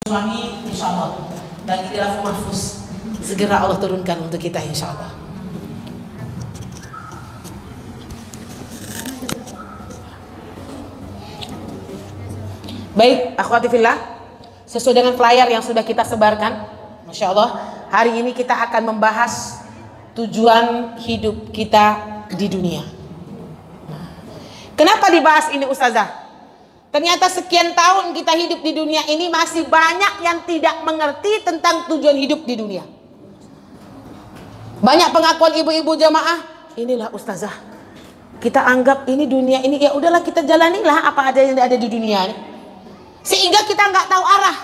suami, insya Allah bagi di Lauhul Mahfuz segera Allah turunkan untuk kita, insya Allah. Baik, akhwati fillah, sesuai dengan flyer yang sudah kita sebarkan, masya Allah, hari ini kita akan membahas tujuan hidup kita di dunia. Kenapa dibahas ini, Ustazah? Ternyata sekian tahun kita hidup di dunia ini masih banyak yang tidak mengerti tentang tujuan hidup di dunia. Banyak pengakuan ibu-ibu jamaah, inilah Ustazah, kita anggap ini dunia ini, ya udahlah kita jalanilah apa aja yang ada di dunia ini. Sehingga kita nggak tahu arah.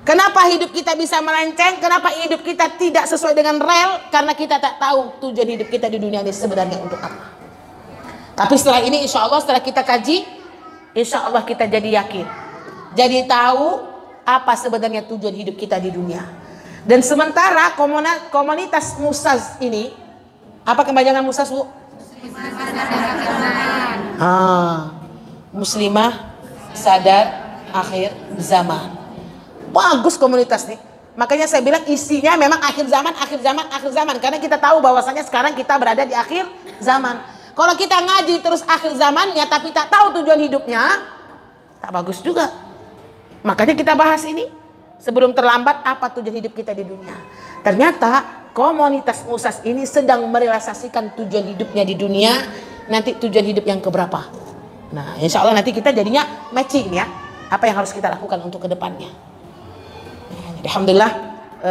Kenapa hidup kita bisa melenceng? Kenapa hidup kita tidak sesuai dengan rel? Karena kita tak tahu tujuan hidup kita di dunia ini sebenarnya untuk apa. Tapi setelah ini insya Allah, setelah kita kaji, insya Allah kita jadi yakin, jadi tahu apa sebenarnya tujuan hidup kita di dunia. Dan sementara komunitas Musaz ini, apa kepanjangan Musaz, Bu? Muslimah Sadar Akhir Zaman. Bagus komunitas nih. Makanya saya bilang isinya memang akhir zaman, akhir zaman, akhir zaman. Karena kita tahu bahwasanya sekarang kita berada di akhir zaman. Kalau kita ngaji terus akhir zamannya tapi tak tahu tujuan hidupnya, tak bagus juga. Makanya kita bahas ini sebelum terlambat, apa tujuan hidup kita di dunia. Ternyata komunitas Musaz ini sedang merealisasikan tujuan hidupnya di dunia. Nanti tujuan hidup yang keberapa. Nah, insya Allah nanti kita jadinya matching ya. Apa yang harus kita lakukan untuk kedepannya. Alhamdulillah,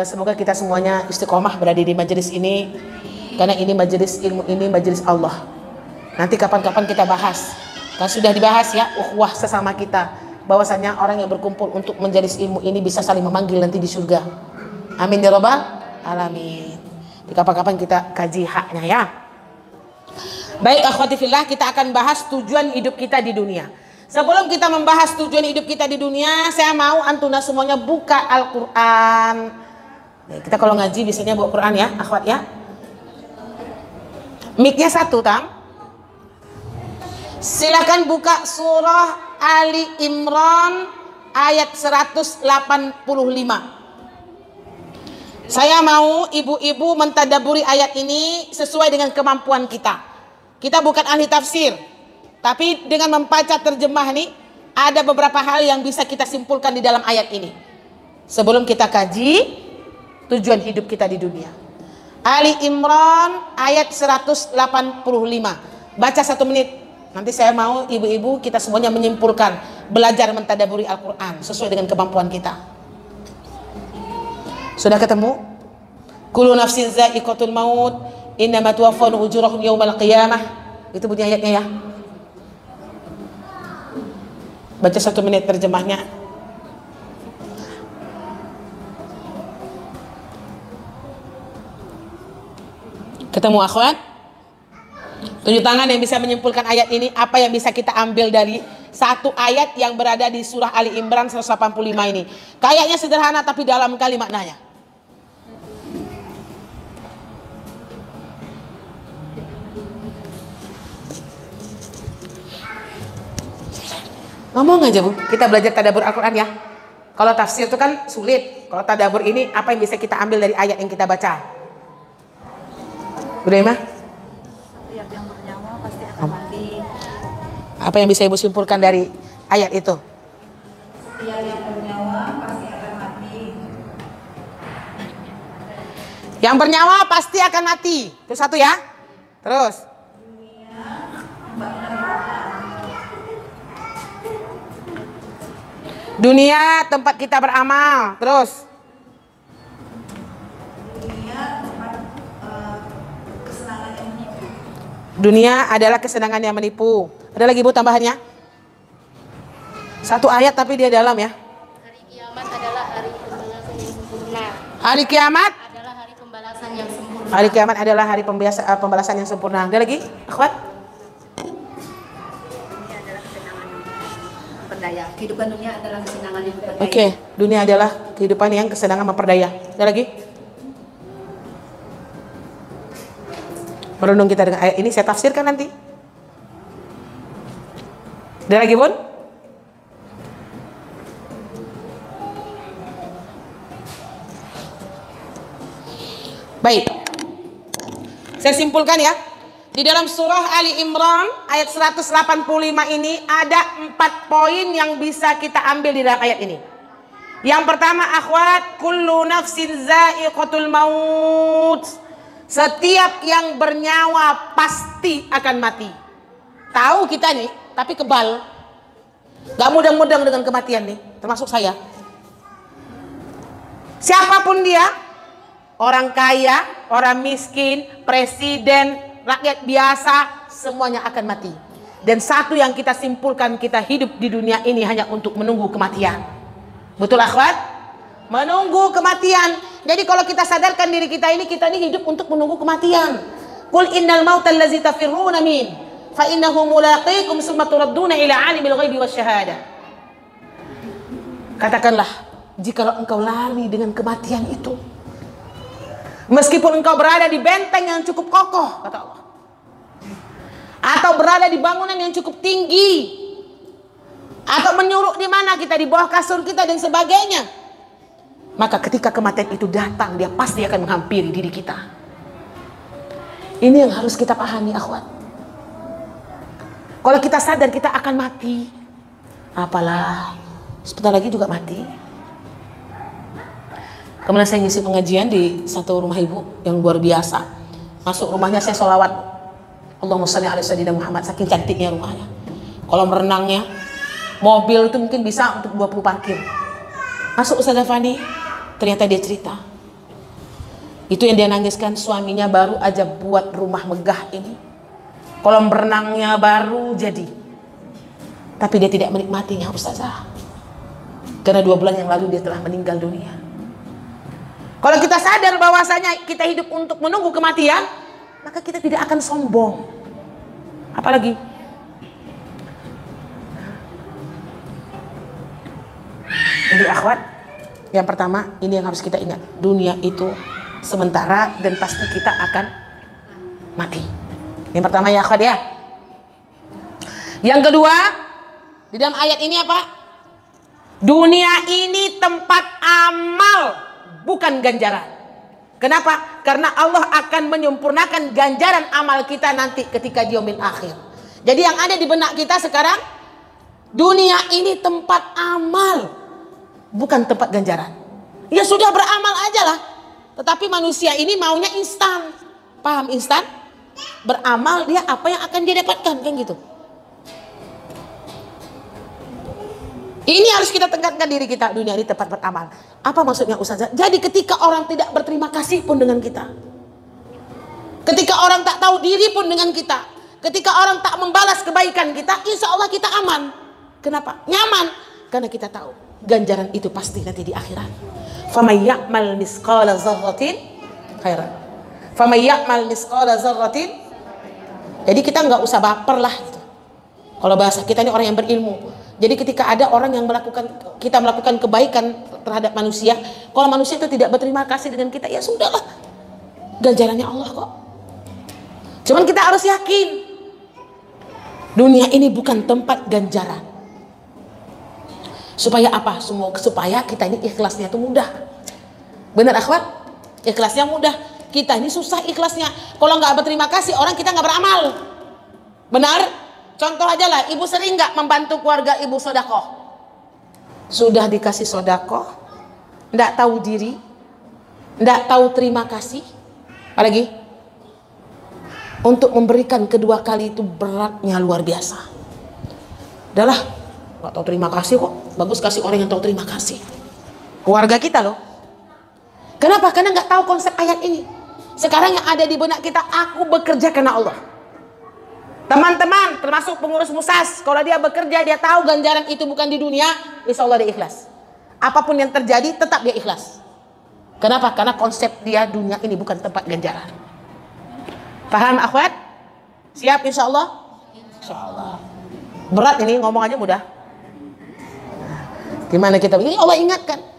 semoga kita semuanya istiqomah berada di majelis ini. Karena ini majelis ilmu, ini majelis Allah. Nanti kapan-kapan kita bahas. Kan sudah dibahas ya, ukhuwah sesama kita. Bahwasanya orang yang berkumpul untuk majelis ilmu ini bisa saling memanggil nanti di surga. Amin ya rabbal alamin. Di kapan-kapan kita kaji haknya ya. Baik akhwati fillah, kita akan bahas tujuan hidup kita di dunia. Sebelum kita membahas tujuan hidup kita di dunia, saya mau antuna semuanya buka Al-Quran. Kita kalau ngaji biasanya bawa Quran ya, akhwat ya. Mic-nya satu, Tam. Silakan buka surah Ali Imran ayat 185. Saya mau ibu-ibu mentadaburi ayat ini sesuai dengan kemampuan kita. Kita bukan ahli tafsir, tapi dengan membaca terjemah nih, ada beberapa hal yang bisa kita simpulkan di dalam ayat ini. Sebelum kita kaji tujuan hidup kita di dunia. Ali Imran ayat 185. Baca 1 menit. Nanti saya mau ibu-ibu kita semuanya menyimpulkan, belajar mentadaburi Al-Quran sesuai dengan kemampuan kita. Sudah ketemu? Kullu nafsin za'iqatul maut, innama tuwaffawna ujurahum yaumal qiyamah. Itu bunyi ayatnya ya. Baca 1 menit terjemahnya. Ketemu akhwat? Tunjuk tangan yang bisa menyimpulkan ayat ini. Apa yang bisa kita ambil dari satu ayat yang berada di surah Ali Imran 185 ini. Kayaknya sederhana tapi dalam kali maknanya. Ngomong aja Bu, kita belajar tadabbur Al-Quran ya. Kalau tafsir itu kan sulit. Kalau tadabbur ini apa yang bisa kita ambil dari ayat yang kita baca? Udah Emma? Setiap yang bernyawa pasti akan mati. Apa yang bisa ibu simpulkan dari ayat itu? Setiap yang bernyawa pasti akan mati. Yang bernyawa pasti akan mati. Itu satu ya. Terus. Dunia tempat kita beramal. Terus. Dunia adalah kesenangan yang menipu. Ada lagi Bu tambahannya? Satu ayat tapi dia dalam ya. Hari kiamat adalah hari pembalasan yang sempurna. Hari kiamat Adalah hari pembalasan yang sempurna. Hari kiamat adalah hari pembalasan yang sempurna. Ada lagi? Akhwat? Dunia adalah kesenangan yang memperdaya. Kehidupan dunia adalah kesenangan yang memperdaya. Oke, dunia adalah kehidupan yang kesenangan memperdaya. Ada lagi? Merenung kita dengan ayat ini, saya tafsirkan nanti. Ada lagi Bun? Baik. Saya simpulkan ya. Di dalam surah Ali Imran ayat 185 ini ada 4 poin yang bisa kita ambil di dalam ayat ini. Yang pertama, akhwat, kullu nafsin za'iqatul maut. Setiap yang bernyawa pasti akan mati. Tahu kita nih, tapi kebal. Gak mudeng-mudeng dengan kematian nih, termasuk saya. Siapapun dia, orang kaya, orang miskin, presiden, rakyat biasa, semuanya akan mati. Dan satu yang kita simpulkan, kita hidup di dunia ini hanya untuk menunggu kematian. Betul akhwat? Menunggu kematian. Jadi kalau kita sadarkan diri kita ini hidup untuk menunggu kematian. Qul innal mautal ladzi tafirruna min fa innahu mulaqikum tsumma turadduna ila alimil ghaibi wasyahada. Katakanlah, jikalau engkau lari dengan kematian itu, meskipun engkau berada di benteng yang cukup kokoh, kata Allah, atau berada di bangunan yang cukup tinggi, atau menyuruh di mana kita, di bawah kasur kita dan sebagainya, maka ketika kematian itu datang, dia pasti akan menghampiri diri kita. Ini yang harus kita pahami akhwat. Kalau kita sadar kita akan mati, apalah sebentar lagi juga mati. Kemudian saya ngisi pengajian di satu rumah ibu yang luar biasa. Masuk rumahnya saya sholawat, Allahumma sholli ala sayyidina Muhammad, saking cantiknya rumahnya. Kolam renangnya, mobil itu mungkin bisa untuk 20 parkir. Masuk Ustazah Fani, ternyata dia cerita. Itu yang dia nangiskan, suaminya baru aja buat rumah megah ini. Kolam renangnya baru jadi. Tapi dia tidak menikmatinya Ustazah. Karena 2 bulan yang lalu dia telah meninggal dunia. Kalau kita sadar bahwasanya kita hidup untuk menunggu kematian, maka kita tidak akan sombong. Apalagi jadi akhwat, yang pertama ini yang harus kita ingat, dunia itu sementara dan pasti kita akan mati. Yang pertama ya akhwat ya. Yang kedua, di dalam ayat ini apa? Dunia ini tempat amal, bukan ganjaran. Kenapa? Karena Allah akan menyempurnakan ganjaran amal kita nanti ketika di yaumil akhir. Jadi yang ada di benak kita sekarang, dunia ini tempat amal, bukan tempat ganjaran. Ya sudah, beramal aja lah. Tetapi manusia ini maunya instan. Paham instan? Beramal dia apa yang akan dia dapatkan, kan gitu. Ini harus kita tekankan diri kita, dunia ini tempat beramal. Apa maksudnya Ustazah? Jadi ketika orang tidak berterima kasih pun dengan kita, ketika orang tak tahu diri pun dengan kita, ketika orang tak membalas kebaikan kita, insya Allah kita aman. Kenapa? Nyaman. Karena kita tahu ganjaran itu pasti nanti di akhirat. Faman ya'mal misqala dzarratin khairan, faman ya'mal misqala dzarratin. Jadi kita nggak usah baper lah gitu. Kalau bahasa kita ini orang yang berilmu. Jadi ketika ada orang yang kita melakukan kebaikan terhadap manusia, kalau manusia itu tidak berterima kasih dengan kita, ya sudahlah, ganjarannya Allah kok. Cuman kita harus yakin, dunia ini bukan tempat ganjaran. Supaya apa? Supaya kita ini ikhlasnya itu mudah. Benar akhwat? Ikhlasnya mudah. Kita ini susah ikhlasnya. Kalau nggak berterima kasih, orang kita nggak beramal. Benar? Contoh aja lah, ibu sering nggak membantu keluarga ibu sodakoh? Sudah dikasih sodakoh, nggak tahu diri, nggak tahu terima kasih, apalagi untuk memberikan kedua kali itu beratnya luar biasa. Udahlah, nggak tahu terima kasih kok, bagus kasih orang yang tahu terima kasih. Keluarga kita loh. Kenapa? Karena nggak tahu konsep ayat ini. Sekarang yang ada di benak kita, aku bekerja karena Allah. Teman-teman, termasuk pengurus musas, kalau dia bekerja, dia tahu ganjaran itu bukan di dunia, insya Allah dia ikhlas. Apapun yang terjadi, tetap dia ikhlas. Kenapa? Karena konsep dia, dunia ini bukan tempat ganjaran. Paham akhwat? Siap insya Allah? Insya Allah. Berat ini, ngomong aja mudah. Gimana kita begini? Allah ingatkan.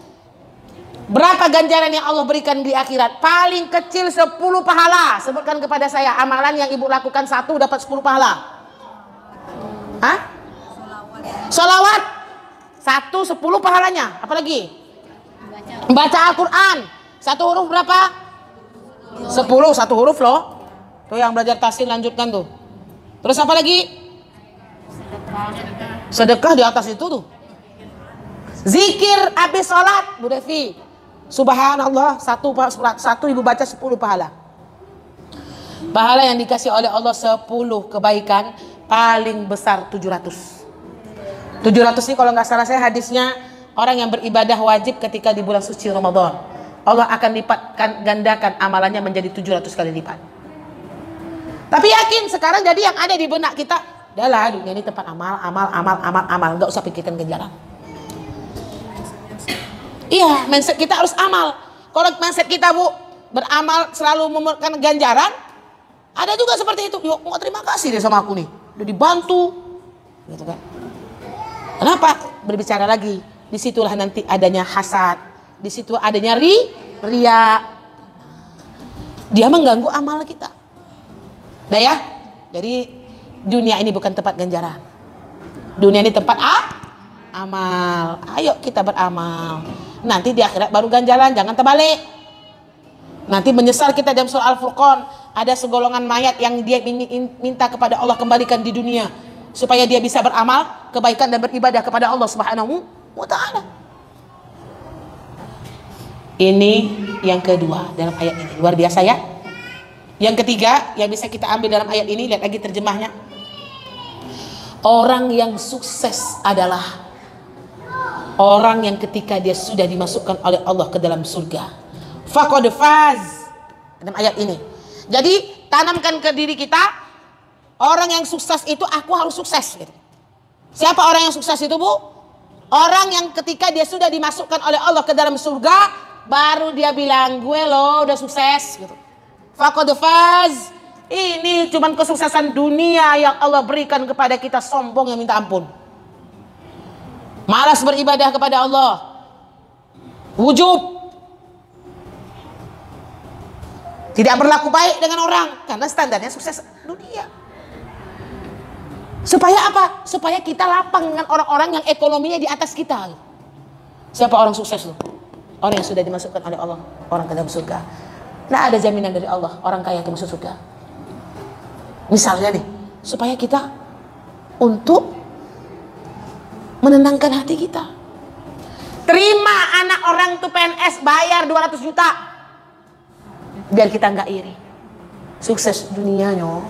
Berapa ganjaran yang Allah berikan di akhirat? Paling kecil 10 pahala. Sebutkan kepada saya amalan yang ibu lakukan 1 dapat 10 pahala. Hah? Sholawat 1 10 pahalanya. Apalagi? Baca Al-Quran 1 huruf berapa? 10, satu huruf loh. Tuh yang belajar tahsin lanjutkan tuh. Terus apa lagi? Sedekah di atas itu tuh. Zikir habis sholat, Bu Devi. Subhanallah, satu ibu baca 10 pahala. Pahala yang dikasih oleh Allah 10 kebaikan paling besar 700. 700 ini kalau nggak salah saya hadisnya, orang yang beribadah wajib ketika di bulan suci Ramadan, Allah akan lipatkan gandakan amalannya menjadi 700 kali lipat. Tapi yakin sekarang jadi yang ada di benak kita, adalah dunia ini tempat amal, nggak usah pikirkan ganjaran. Iya, mindset kita harus amal. Kalau mindset kita Bu beramal selalu membuahkan ganjaran, ada juga seperti itu. Yuk, mau terima kasih deh sama aku nih, udah dibantu, gitu kan? Kenapa? Berbicara lagi. Disitulah nanti adanya hasad, disitu adanya ria. Dia mengganggu amal kita. Nah ya, jadi dunia ini bukan tempat ganjaran. Dunia ini tempat amal. Ayo kita beramal. Nanti di akhirat baru ganjaran, jangan terbalik. Nanti menyesal kita dalam surah Al-Furqan. Ada segolongan mayat yang dia minta kepada Allah kembalikan di dunia, supaya dia bisa beramal kebaikan dan beribadah kepada Allah Subhanahu wa ta'ala. Ini yang kedua dalam ayat ini. Luar biasa ya. Yang ketiga yang bisa kita ambil dalam ayat ini, lihat lagi terjemahnya. Orang yang sukses adalah orang yang ketika dia sudah dimasukkan oleh Allah ke dalam surga. Faqad faz. Dalam ayat ini. Jadi tanamkan ke diri kita, orang yang sukses itu aku harus sukses gitu. Siapa orang yang sukses itu Bu? Orang yang ketika dia sudah dimasukkan oleh Allah ke dalam surga, baru dia bilang gue loh udah sukses gitu. Faqad faz. Ini cuman kesuksesan dunia yang Allah berikan kepada kita, sombong yang minta ampun. Malas beribadah kepada Allah. Wujub. Tidak berlaku baik dengan orang karena standarnya sukses dunia. Supaya apa? Supaya kita lapang dengan orang-orang yang ekonominya di atas kita. Siapa orang sukses loh? Orang yang sudah dimasukkan oleh Allah, orang ke dalam surga. Nah, ada jaminan dari Allah orang kaya itu masuk surga. Misalnya nih, supaya kita untuk menenangkan hati kita. Terima anak orang tuh PNS bayar 200 juta. Biar kita nggak iri. Sukses dunianya.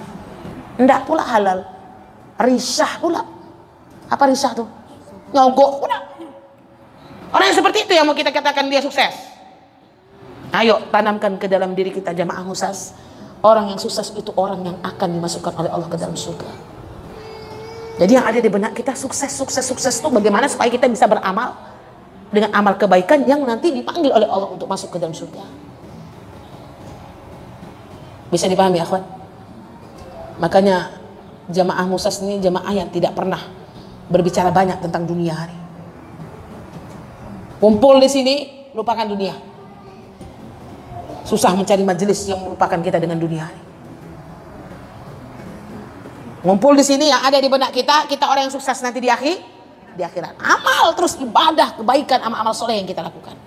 Enggak pula halal. Risah pula. Apa risah tuh? Nyogok pula. Orang yang seperti itu yang mau kita katakan dia sukses. Ayo tanamkan ke dalam diri kita jamaah khusus. Orang yang sukses itu orang yang akan dimasukkan oleh Allah ke dalam surga. Jadi yang ada di benak kita sukses itu bagaimana supaya kita bisa beramal dengan amal kebaikan yang nanti dipanggil oleh Allah untuk masuk ke dalam surga. Bisa dipahami ya akhwan? Makanya jamaah musas ini jamaah yang tidak pernah berbicara banyak tentang dunia hari. Kumpul di sini lupakan dunia. Susah mencari majelis yang melupakan kita dengan dunia hari. Ngumpul di sini yang ada di benak kita, kita orang yang sukses nanti di akhirat. Amal terus ibadah, kebaikan, amal-amal soleh yang kita lakukan.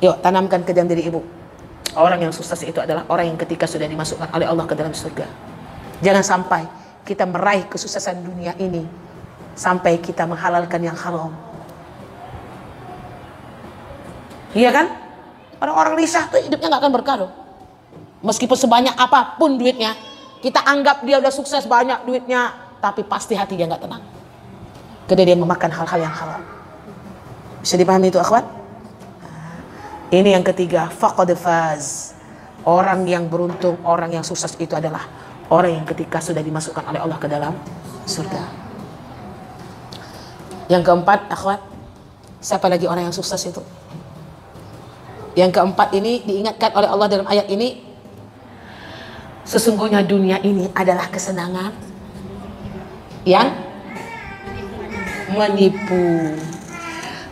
Yuk tanamkan ke dalam diri ibu. Orang yang sukses itu adalah orang yang ketika sudah dimasukkan oleh Allah ke dalam surga. Jangan sampai kita meraih kesuksesan dunia ini sampai kita menghalalkan yang haram. Iya kan? Orang-orang risah tuh hidupnya gak akan berkah loh. Meskipun sebanyak apapun duitnya, kita anggap dia udah sukses banyak duitnya, tapi pasti hati dia gak tenang. Karena dia memakan hal-hal yang haram. Bisa dipahami itu akhwat? Ini yang ketiga, faqad faz. Orang yang beruntung, orang yang sukses itu adalah orang yang ketika sudah dimasukkan oleh Allah ke dalam surga. Yang keempat, akhwat, siapa lagi orang yang sukses itu? Yang keempat ini diingatkan oleh Allah dalam ayat ini, sesungguhnya dunia ini adalah kesenangan yang menipu.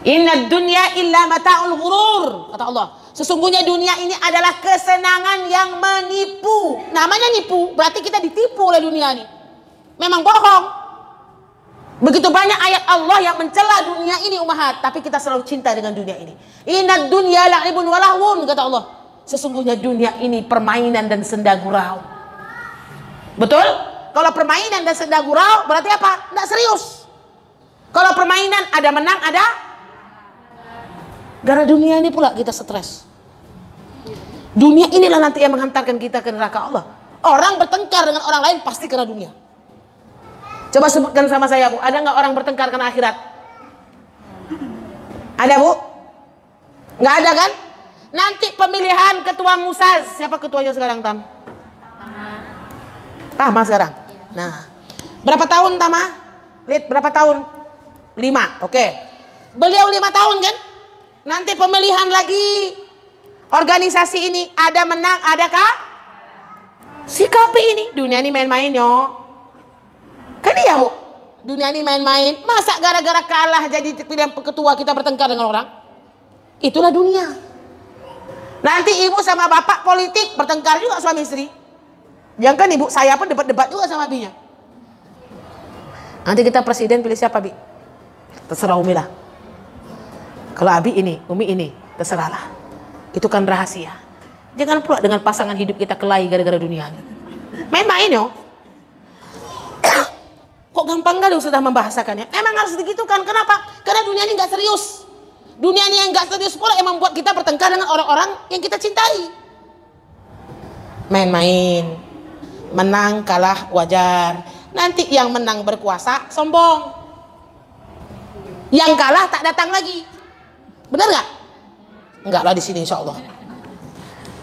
Inna dunya illa mata'ul ghurur, kata Allah. Sesungguhnya dunia ini adalah kesenangan yang menipu. Namanya nipu, berarti kita ditipu oleh dunia ini. Memang bohong. Begitu banyak ayat Allah yang mencela dunia ini ummahat, tapi kita selalu cinta dengan dunia ini. Inna dunya la'ibun wa lahwun, kata Allah. sesungguhnya dunia ini permainan dan senda gurau. Betul? Kalau permainan dan senda gurau berarti apa? Tidak serius. Kalau permainan ada menang, ada gara dunia ini pula kita stres. Dunia inilah nanti yang menghantarkan kita ke neraka Allah. Orang bertengkar dengan orang lain pasti karena dunia. Coba sebutkan sama saya, Bu, ada nggak orang bertengkar karena akhirat? Ada, Bu? Nggak ada kan? Nanti pemilihan ketua Musaz, siapa ketuanya sekarang, Tam? Tama sekarang. Nah, berapa tahun Tama? Lihat berapa tahun? 5, oke. Beliau 5 tahun kan? Nanti pemilihan lagi. Organisasi ini ada menang, adakah? Sikapi ini. Dunia ini main-main yo. Kan iya, Bu? Dunia ini main-main. Masa gara-gara kalah jadi pilihan ketua kita bertengkar dengan orang? Itulah dunia. Nanti ibu sama bapak politik bertengkar juga suami istri. Jangan kan ibu saya pun debat-debat juga sama abinya. Nanti kita presiden pilih siapa, Bi? Terserah Umi lah. Kalau Abi ini, Umi ini, terserahlah. Itu kan rahasia. Jangan pula dengan pasangan hidup kita kelahi gara-gara dunia ini. Main-main yo. Kok gampang kali sudah membahasakannya? Emang harus digitukan. Kenapa? Karena dunia ini nggak serius. Dunia ini yang nggak serius pula yang membuat kita bertengkar dengan orang-orang yang kita cintai. Main-main, menang kalah wajar. Nanti yang menang berkuasa sombong, yang kalah tak datang lagi. Benar nggak? Enggak lah di sini insya Allah.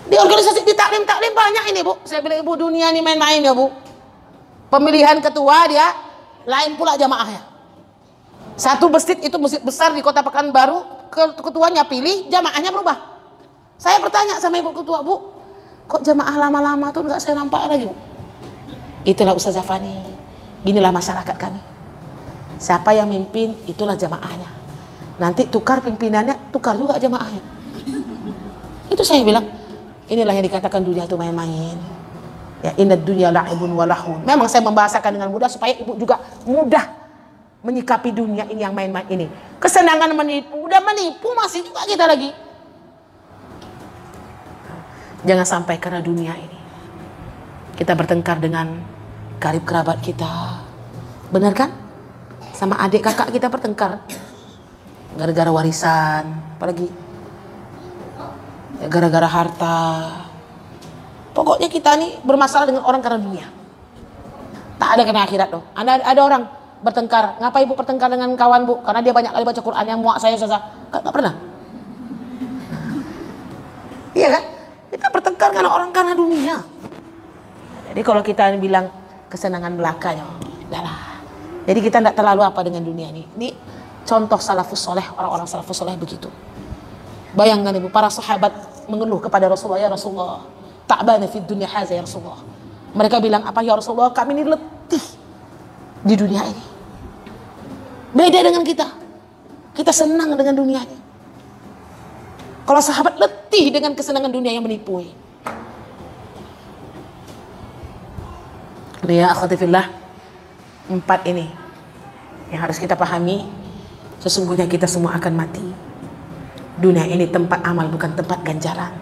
Di organisasi di taklim banyak ini, Bu. Saya bilang ibu, dunia ini main-main ya, Bu. Pemilihan ketua dia lain pula jamaahnya. Satu masjid itu masjid besar di Kota Pekanbaru, ketuanya pilih, jamaahnya berubah. Saya bertanya sama ibu ketua, Bu, kok jamaah lama-lama tuh nggak saya nampak lagi, Bu? Itulah Ustazah Fani. Inilah masyarakat kami. Siapa yang mimpin, itulah jamaahnya. Nanti tukar pimpinannya, tukar juga jamaahnya. Itu saya bilang, inilah yang dikatakan dunia itu main-main. Ya, inad dunya la'ibun wa lahun. Memang saya membahasakan dengan mudah supaya ibu juga mudah menyikapi dunia ini yang main-main ini. Kesenangan menipu, udah menipu masih juga kita lagi. Jangan sampai karena dunia ini kita bertengkar dengan karib kerabat kita. Benar kan? Sama adik kakak kita bertengkar gara-gara warisan, apalagi gara-gara harta. Pokoknya kita nih bermasalah dengan orang karena dunia. Tak ada karena akhirat loh. Ada orang bertengkar. Ngapa ibu bertengkar dengan kawan, Bu? Karena dia banyak kali baca Quran, yang muak saya susah. Gak pernah. Iya kan? Kita bertengkar karena orang karena dunia. Jadi kalau kita bilang kesenangan belakanya, udahlah. Jadi kita tidak terlalu apa dengan dunia ini. Ini contoh salafus soleh, orang-orang salafus soleh begitu. Bayangkan ibu, para sahabat mengeluh kepada Rasulullah, ya Rasulullah, ta'bana fid dunya haza ya Rasulullah. Mereka bilang, apa ya Rasulullah, kami ini letih di dunia ini. Beda dengan kita. Kita senang dengan dunia ini. Kalau sahabat letih dengan kesenangan dunia yang menipu. Ya akhwati fillah, 4 ini yang harus kita pahami. Sesungguhnya kita semua akan mati. Dunia ini tempat amal, bukan tempat ganjaran.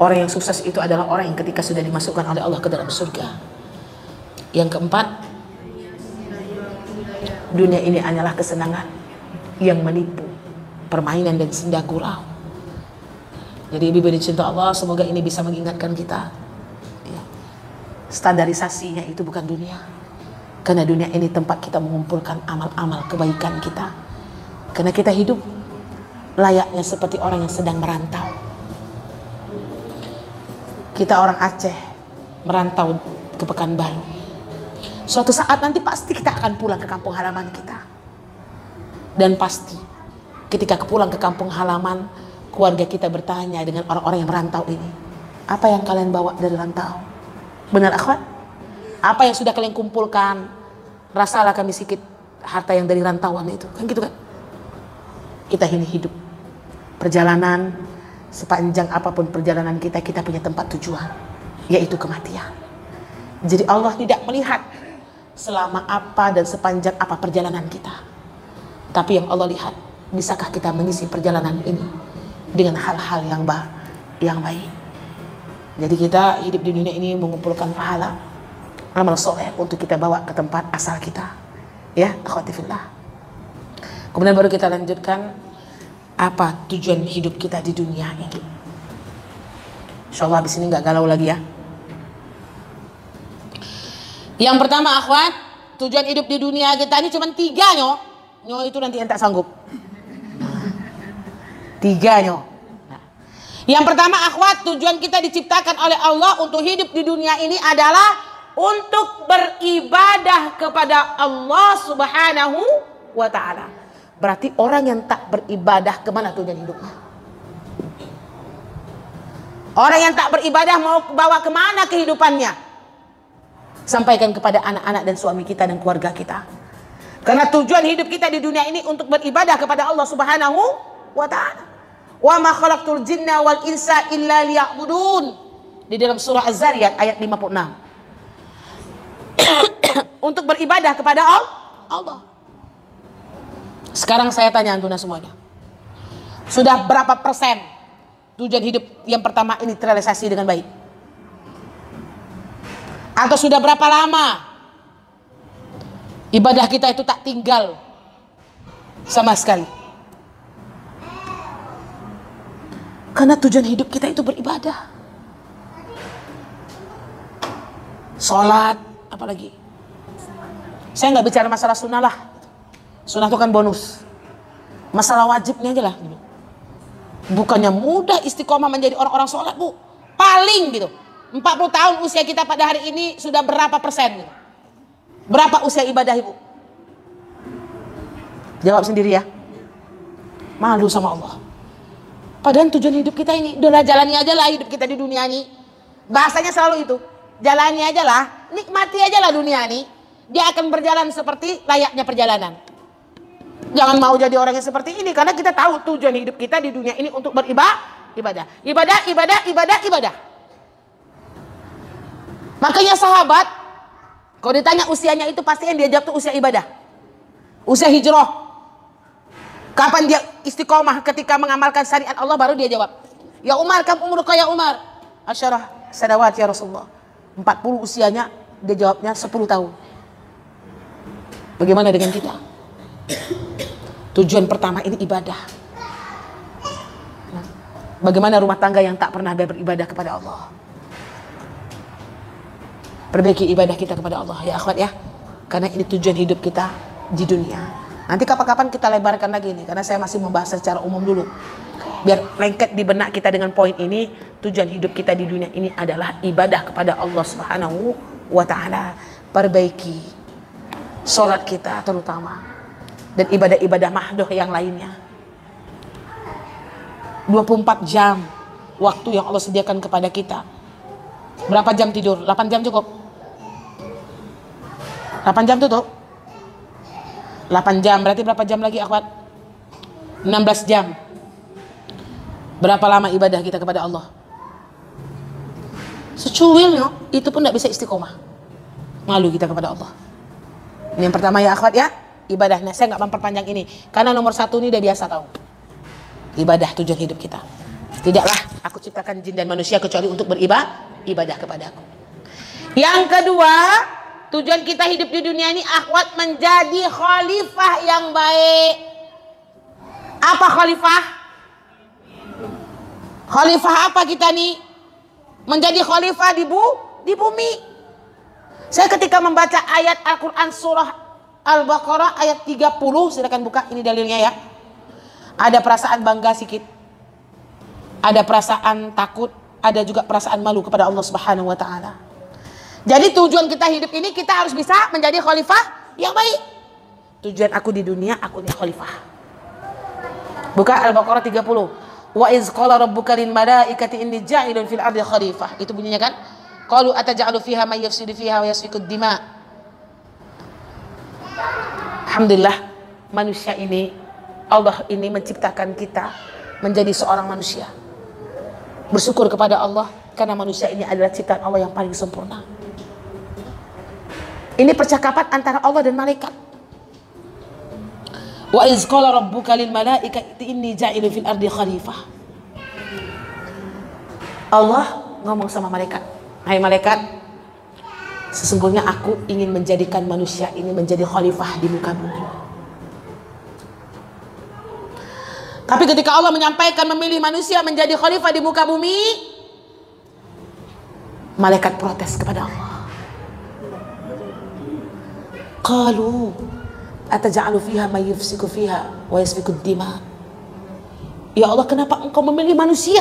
Orang yang sukses itu adalah orang yang ketika sudah dimasukkan oleh Allah ke dalam surga. Yang keempat, dunia ini hanyalah kesenangan yang menipu, permainan dan senda gurau. Jadi ibu cinta Allah, semoga ini bisa mengingatkan kita. Standarisasinya itu bukan dunia. Karena dunia ini tempat kita mengumpulkan amal-amal kebaikan kita. Karena kita hidup layaknya seperti orang yang sedang merantau. Kita orang Aceh merantau ke Pekanbaru. Suatu saat nanti pasti kita akan pulang ke kampung halaman kita. Dan pasti ketika pulang ke kampung halaman, keluarga kita bertanya dengan orang-orang yang merantau ini, apa yang kalian bawa dari rantau? Benar akhwat? Apa yang sudah kalian kumpulkan? Rasalah kami sedikit harta yang dari rantauan itu. Kan gitu kan? Kita ini hidup. Perjalanan, sepanjang apapun perjalanan kita, kita punya tempat tujuan. Yaitu kematian. Jadi Allah tidak melihat selama apa dan sepanjang apa perjalanan kita. Tapi yang Allah lihat, bisakah kita mengisi perjalanan ini dengan hal-hal yang baik. Jadi kita hidup di dunia ini mengumpulkan pahala amal soleh untuk kita bawa ke tempat asal kita. Ya, akhwati fillah. Kemudian baru kita lanjutkan apa tujuan hidup kita di dunia ini. Insyaallah habis ini nggak galau lagi ya. Yang pertama akhwat, tujuan hidup di dunia kita ini cuma 3 nyo. Nyo itu nanti yang tak sanggup. 3 nyo. Yang pertama akhwat, tujuan kita diciptakan oleh Allah untuk hidup di dunia ini adalah untuk beribadah kepada Allah Subhanahu wa ta'ala. Berarti orang yang tak beribadah, kemana tujuan hidupnya? Orang yang tak beribadah mau bawa kemana kehidupannya? Sampaikan kepada anak-anak dan suami kita dan keluarga kita. Karena tujuan hidup kita di dunia ini untuk beribadah kepada Allah Subhanahu wa ta'ala. Wa ma khalaqtul jinna wal insa illa liya'budun. Di dalam surah Az-Zariyat ayat 56. Untuk beribadah kepada Allah. Sekarang saya tanya antum semuanya. Sudah berapa persen tujuan hidup yang pertama ini terrealisasi dengan baik? Atau sudah berapa lama ibadah kita itu tak tinggal sama sekali? Karena tujuan hidup kita itu beribadah. Sholat, apalagi. Saya nggak bicara masalah sunnah lah. Sunnah itu kan bonus. Masalah wajibnya aja lah. Bukannya mudah istiqomah menjadi orang-orang sholat, bu. Paling gitu. 40 tahun usia kita pada hari ini sudah berapa persen? Gitu. Berapa usia ibadah ibu? Jawab sendiri ya. Malu sama Allah. Padahal tujuan hidup kita ini, udahlah jalani aja lah hidup kita di dunia ini. Bahasanya selalu itu. Jalani aja lah, nikmati aja lah dunia ini. Dia akan berjalan seperti layaknya perjalanan. Jangan mau jadi orang yang seperti ini. Karena kita tahu tujuan hidup kita di dunia ini untuk beribadah. Ibadah. Makanya sahabat, kalau ditanya usianya itu pasti yang dia jawab tuh usia ibadah. Usia hijrah. Kapan dia istiqomah ketika mengamalkan syariat Allah baru dia jawab. Ya Umar, kam umruka ya Umar? Asyarah sadawat ya Rasulullah. 40 usianya, dia jawabnya 10 tahun. Bagaimana dengan kita? Tujuan pertama ini ibadah. Bagaimana rumah tangga yang tak pernah beribadah kepada Allah? Perbaiki ibadah kita kepada Allah ya akhwat ya. Karena ini tujuan hidup kita di dunia. Nanti kapan-kapan kita lebarkan lagi nih. Karena saya masih membahas secara umum dulu. Biar lengket di benak kita dengan poin ini. Tujuan hidup kita di dunia ini adalah ibadah kepada Allah Subhanahu wa ta'ala. Perbaiki sholat kita terutama. Dan ibadah-ibadah mahdoh yang lainnya. 24 jam waktu yang Allah sediakan kepada kita. Berapa jam tidur? 8 jam cukup? 8 jam tutup? 8 jam, berarti berapa jam lagi akhwat? 16 jam. Berapa lama ibadah kita kepada Allah? Secuilnya, itu pun tidak bisa istiqomah. Malu kita kepada Allah. Ini yang pertama ya akhwat ya, ibadahnya. Saya nggak memperpanjang ini, karena nomor 1 ini udah biasa tahu. Ibadah tujuan hidup kita. Tidaklah aku ciptakan jin dan manusia kecuali untuk beribadah kepadaku. Yang kedua, tujuan kita hidup di dunia ini akhwat menjadi khalifah yang baik. Apa khalifah? Khalifah apa kita nih? Menjadi khalifah di bumi. Saya ketika membaca ayat Al-Quran surah Al-Baqarah ayat 30, silakan buka, ini dalilnya ya. Ada perasaan bangga sedikit. Ada perasaan takut, ada juga perasaan malu kepada Allah Subhanahu wa ta'ala. Jadi tujuan kita hidup ini kita harus bisa menjadi khalifah yang baik. Tujuan aku di dunia, aku nih khalifah. Buka Al-Baqarah 30. Wa iz qala rabbuka lil malaikati inni ja'ilun fil ardi khalifah. Itu bunyinya kan? Qalu ataj'alu fiha may yufsidu fiha wa yasfiku ad-dima. Alhamdulillah, manusia ini, Allah ini menciptakan kita menjadi seorang manusia. Bersyukur kepada Allah karena manusia ini adalah ciptaan Allah yang paling sempurna. Ini percakapan antara Allah dan malaikat. Wa iz qala rabbuka lil malaikati inni ja'ilun fil ardi khalifah. Allah ngomong sama malaikat, hai malaikat, sesungguhnya aku ingin menjadikan manusia ini menjadi khalifah di muka bumi. Tapi ketika Allah menyampaikan memilih manusia menjadi khalifah di muka bumi, malaikat protes kepada Allah. Qalu ataj'alu fiha may yufsiku fiha wa yasfiku dima. Ya Allah, kenapa engkau memilih manusia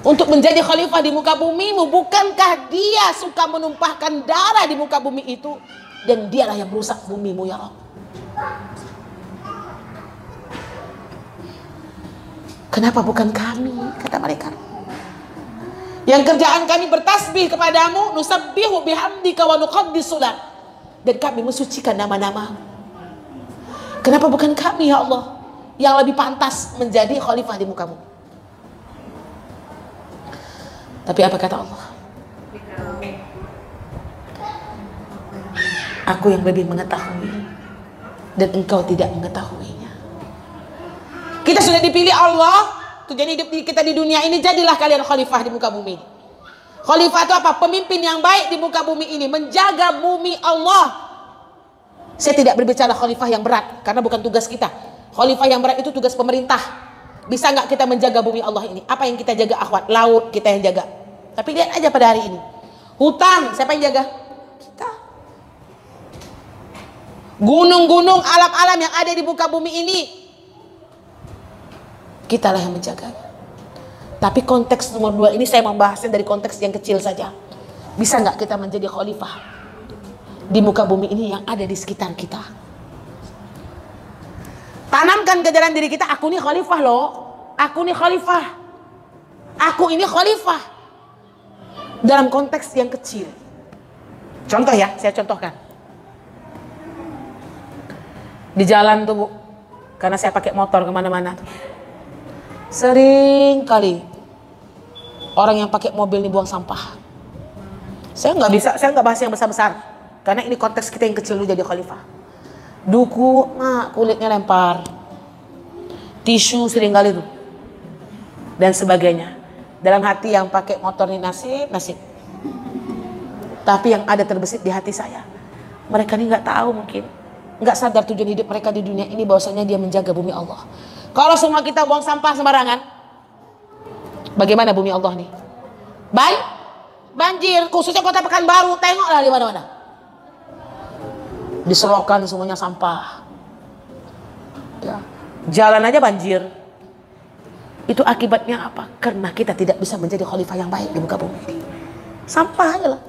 untuk menjadi khalifah di muka bumimu? Bukankah dia suka menumpahkan darah di muka bumi itu, dan dialah yang merusak bumimu ya Allah. Kenapa bukan kami, kata malaikat, yang kerjaan kami bertasbih kepadamu, nusabbihu bihamdika wa nuqaddisu lak, dan kami mensucikan nama-namamu. Kenapa bukan kami ya Allah yang lebih pantas menjadi khalifah di muka bumi? Tapi apa kata Allah? Aku yang lebih mengetahui dan engkau tidak mengetahuinya. Kita sudah dipilih Allah tujuan hidup kita di dunia ini, jadilah kalian khalifah di muka bumi. Khalifah itu apa? Pemimpin yang baik di muka bumi ini, menjaga bumi Allah. Saya tidak berbicara khalifah yang berat, karena bukan tugas kita. Khalifah yang berat itu tugas pemerintah. Bisa nggak kita menjaga bumi Allah ini? Apa yang kita jaga, akhwat? Laut kita yang jaga. Tapi lihat aja pada hari ini, hutan siapa yang jaga? Kita. Gunung-gunung, alam-alam yang ada di muka bumi ini, kitalah yang menjaganya. Tapi konteks nomor 2 ini saya membahasnya dari konteks yang kecil saja. Bisa nggak kita menjadi khalifah di muka bumi ini yang ada di sekitar kita? Tanamkan ke dalam diri kita, aku ini khalifah loh. Aku ini khalifah. Aku ini khalifah. Dalam konteks yang kecil. Contoh ya, saya contohkan. Di jalan tuh Bu, karena saya pakai motor kemana-mana tuh, sering kali orang yang pakai mobil ini buang sampah. Saya nggak bahas yang besar-besar, karena ini konteks kita yang kecil dulu jadi khalifah. Duku, kulitnya lempar, tisu sering kali tuh, dan sebagainya. Dalam hati yang pakai motor ini nasib. Tapi yang ada terbesit di hati saya, mereka ini nggak tahu, mungkin nggak sadar tujuan hidup mereka di dunia ini, bahwasanya dia menjaga bumi Allah. Kalau semua kita buang sampah sembarangan, bagaimana bumi Allah nih? Banjir, khususnya kota Pekanbaru, tengoklah di mana-mana. Diselokan semuanya sampah. Ya. Jalan aja banjir. Itu akibatnya apa? Karena kita tidak bisa menjadi khalifah yang baik di muka bumi ini. Sampah aja lah.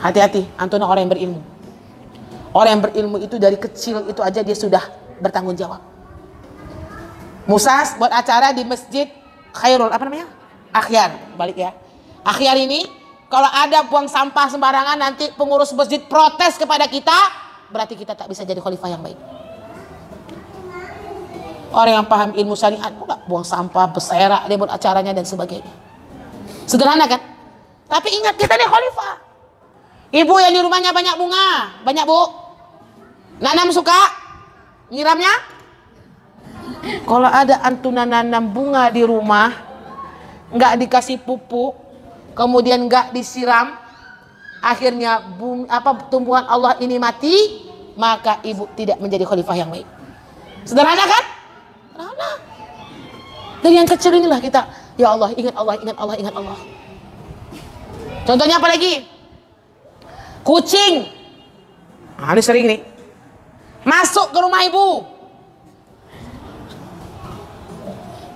Hati-hati, antum orang yang berilmu. Orang yang berilmu itu dari kecil itu aja dia sudah bertanggung jawab. Musas buat acara di masjid Khairul, Akhyar, balik ya. Akhyar ini kalau ada buang sampah sembarangan, nanti pengurus masjid protes kepada kita, berarti kita tak bisa jadi khalifah yang baik. Orang yang paham ilmu syariat enggak buang sampah, berserak, dia buat acaranya dan sebagainya. Sederhana kan? Tapi ingat, kita nih khalifah. Ibu yang di rumahnya banyak bunga, banyak Bu. Nanam suka nyiramnya? Kalau ada antum nanam bunga di rumah, nggak dikasih pupuk, kemudian nggak disiram, akhirnya tumbuhan Allah ini mati, maka ibu tidak menjadi khalifah yang baik. Sederhana kan? Sederhana. Dari yang kecil inilah kita, ya Allah, ingat Allah, ingat Allah, ingat Allah. Contohnya apa lagi? Kucing. Ini sering nih. Masuk ke rumah ibu.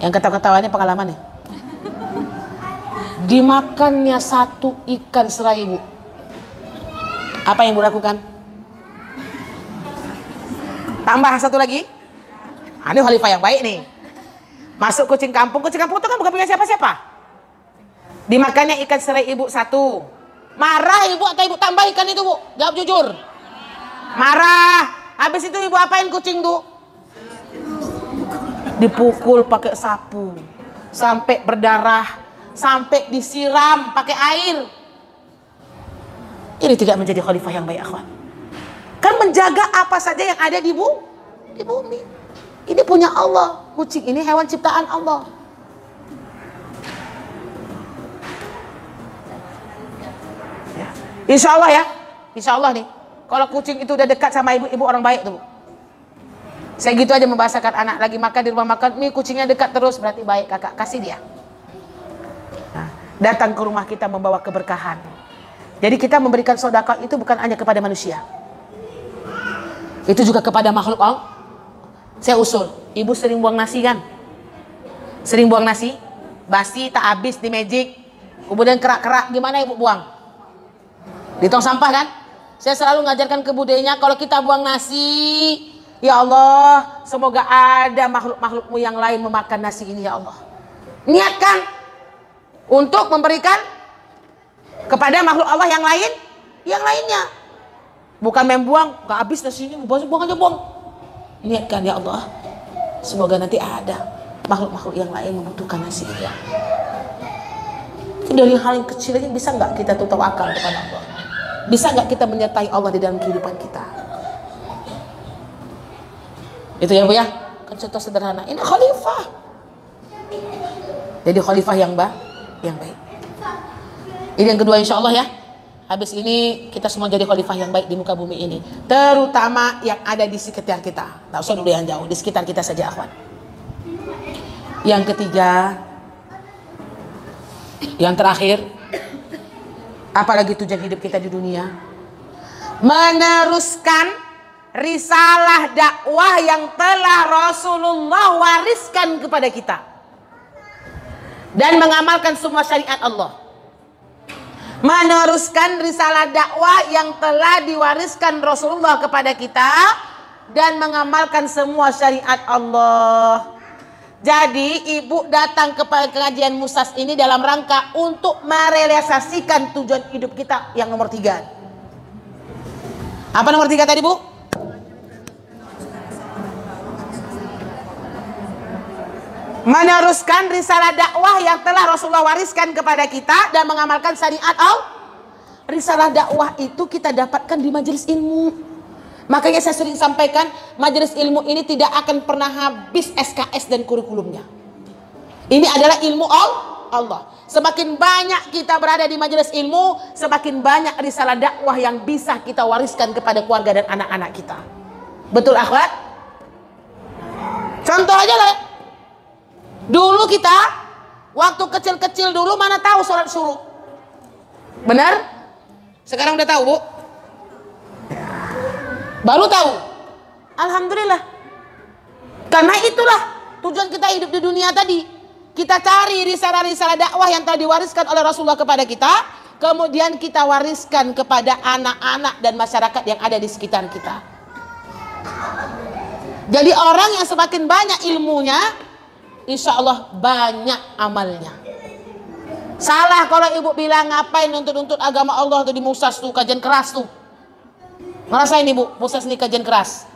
Yang ketawa-ketawanya pengalaman nih. Dimakannya satu ikan serai ibu. Apa yang ibu lakukan? Tambah satu lagi. Ini khalifah yang baik nih. Masuk kucing kampung itu kan bukan punya siapa-siapa. Dimakannya ikan serai ibu satu. Marah ibu atau ibu tambah ikan itu Bu? Jawab jujur. Marah. Habis itu ibu apain kucing tuh? Dipukul pakai sapu. Sampai berdarah. Sampai disiram pakai air. Ini tidak menjadi khalifah yang baik, akhwat. Kan menjaga apa saja yang ada di bumi. Ini punya Allah. Kucing ini hewan ciptaan Allah. Insya Allah ya. Insya Allah nih. Kalau kucing itu udah dekat sama ibu, ibu orang baik tuh, Bu. Saya gitu aja membahasakan anak lagi makan di rumah makan, nih kucingnya dekat terus, berarti baik kakak, kasih dia. Nah, datang ke rumah kita membawa keberkahan. Jadi kita memberikan sedekah itu bukan hanya kepada manusia, itu juga kepada makhluk Allah. Saya usul, ibu sering buang nasi kan? Sering buang nasi, basi tak habis di magic, kemudian kerak-kerak, gimana ibu buang? Di tong sampah kan? Saya selalu ngajarkan ke budenya, kalau kita buang nasi, ya Allah, semoga ada makhluk-makhlukmu yang lain memakan nasi ini ya Allah. Niatkan untuk memberikan kepada makhluk Allah yang lain, yang lainnya. Bukan membuang, gak habis nasinya, buang aja buang. Niatkan ya Allah, semoga nanti ada makhluk-makhluk yang lain membutuhkan nasi ini ya. Itu dari hal yang kecil aja bisa nggak kita tawakal kepada Allah? Bisa nggak kita menyertai Allah di dalam kehidupan kita? Itu ya Bu ya, kan contoh sederhana. Ini khalifah. Jadi khalifah yang baik. Ini yang kedua insya Allah ya. Habis ini kita semua jadi khalifah yang baik di muka bumi ini. Terutama yang ada di sekitar kita. Nggak usah dulu yang jauh, di sekitar kita saja akhwan. Yang ketiga, yang terakhir, apalagi tujuan hidup kita di dunia, meneruskan risalah dakwah yang telah Rasulullah wariskan kepada kita dan mengamalkan semua syariat Allah. Meneruskan risalah dakwah yang telah diwariskan Rasulullah kepada kita dan mengamalkan semua syariat Allah. Jadi ibu datang ke pengajian Musas ini dalam rangka untuk merealisasikan tujuan hidup kita yang nomor 3. Apa nomor 3 tadi Bu? Meneruskan risalah dakwah yang telah Rasulullah wariskan kepada kita dan mengamalkan syariat Allah. Risalah dakwah itu kita dapatkan di majelis ilmu. Makanya saya sering sampaikan, majelis ilmu ini tidak akan pernah habis SKS dan kurikulumnya. Ini adalah ilmu Allah. Semakin banyak kita berada di majelis ilmu, semakin banyak risalah dakwah yang bisa kita wariskan kepada keluarga dan anak-anak kita. Betul akhwat? Contoh aja lah. Dulu kita, waktu kecil-kecil dulu mana tahu sholat syuruk. Benar? Sekarang udah tahu Bu? Baru tahu. Alhamdulillah. Karena itulah tujuan kita hidup di dunia tadi. Kita cari risalah-risalah dakwah yang telah diwariskan oleh Rasulullah kepada kita, kemudian kita wariskan kepada anak-anak dan masyarakat yang ada di sekitar kita. Jadi orang yang semakin banyak ilmunya, insya Allah banyak amalnya. Salah kalau ibu bilang ngapain nuntut-nuntut agama Allah tuh di Musas tuh, kajian keras tuh. Ngerasain nih Bu, Musas ini kajian keras.